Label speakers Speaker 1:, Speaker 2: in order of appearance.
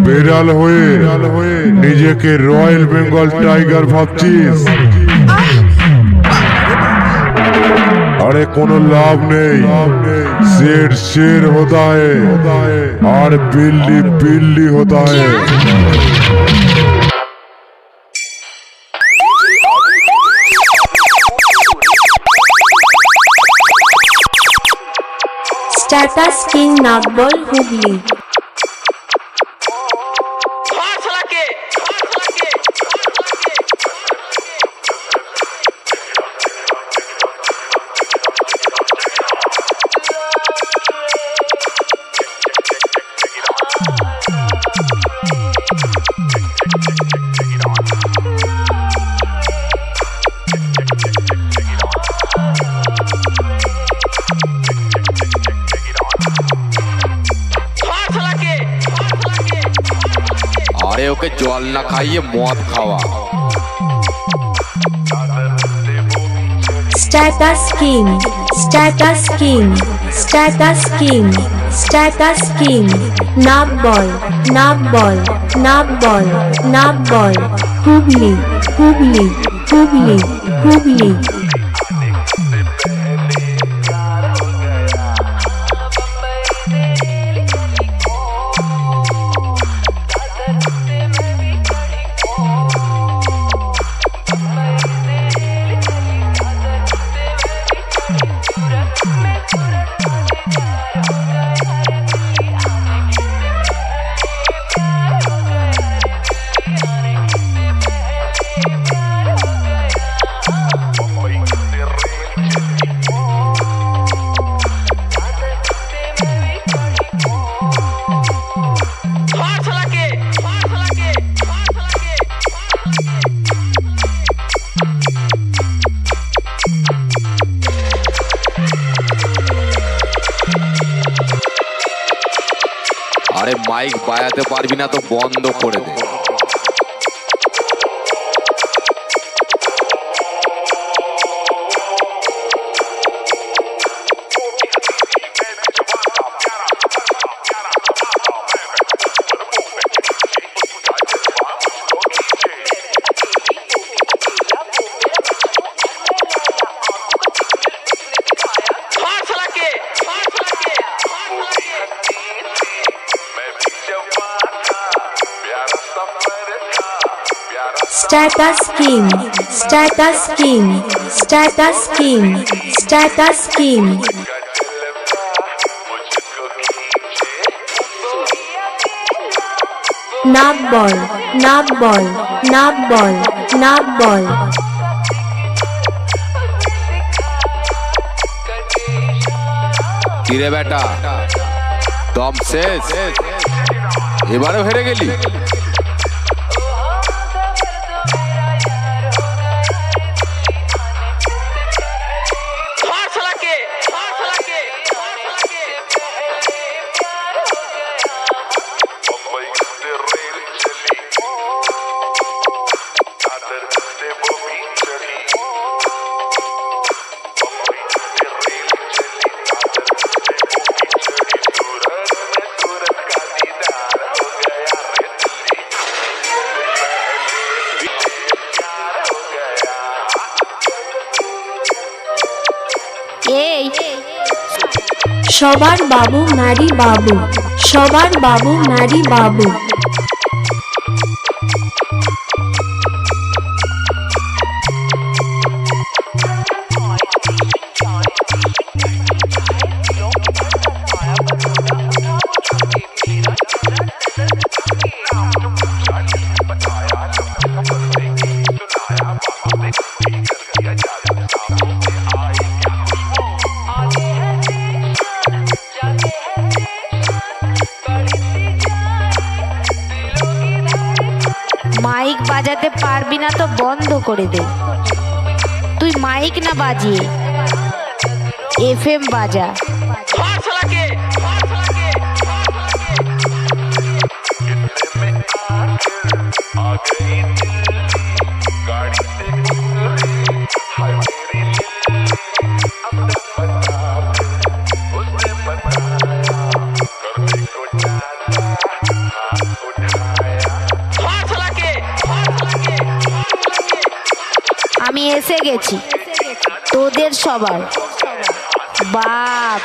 Speaker 1: বেড়াল হয়ে নিজেকে রয়্যাল বেঙ্গল টাইগার ভাবছিস? अरे कोनो लाभ नहीं। शेर शेर होता है और बिल्ली बिल्ली होता है।
Speaker 2: स्टेटस किंग नागबल हुगली।
Speaker 3: अरे ओके जल ना खाइए मौत खावा।
Speaker 2: Status king status king status king status king नागबल नागबल नागबल नागबल हुगली हुगली हुगली हुगली।
Speaker 3: अरे माइक बाजाते पारबी ना तो बंद करे दे।
Speaker 2: Status king status king status king status king नागबल नागबल नागबल नागबल।
Speaker 3: কিরে বেটা দম শেষ? এবারে হেরে গেলি?
Speaker 2: সবার বাবু নারী বাবু সবার বাবু নারী বাবু।
Speaker 4: মাইক বাজাতে পারবি না তো বন্ধ করে দে। তুই মাইক না বাজিয়ে এফএম বাজা।
Speaker 1: उसने बताया कर दे को
Speaker 4: আমি এসে গেছি তোদের সবার বাপ।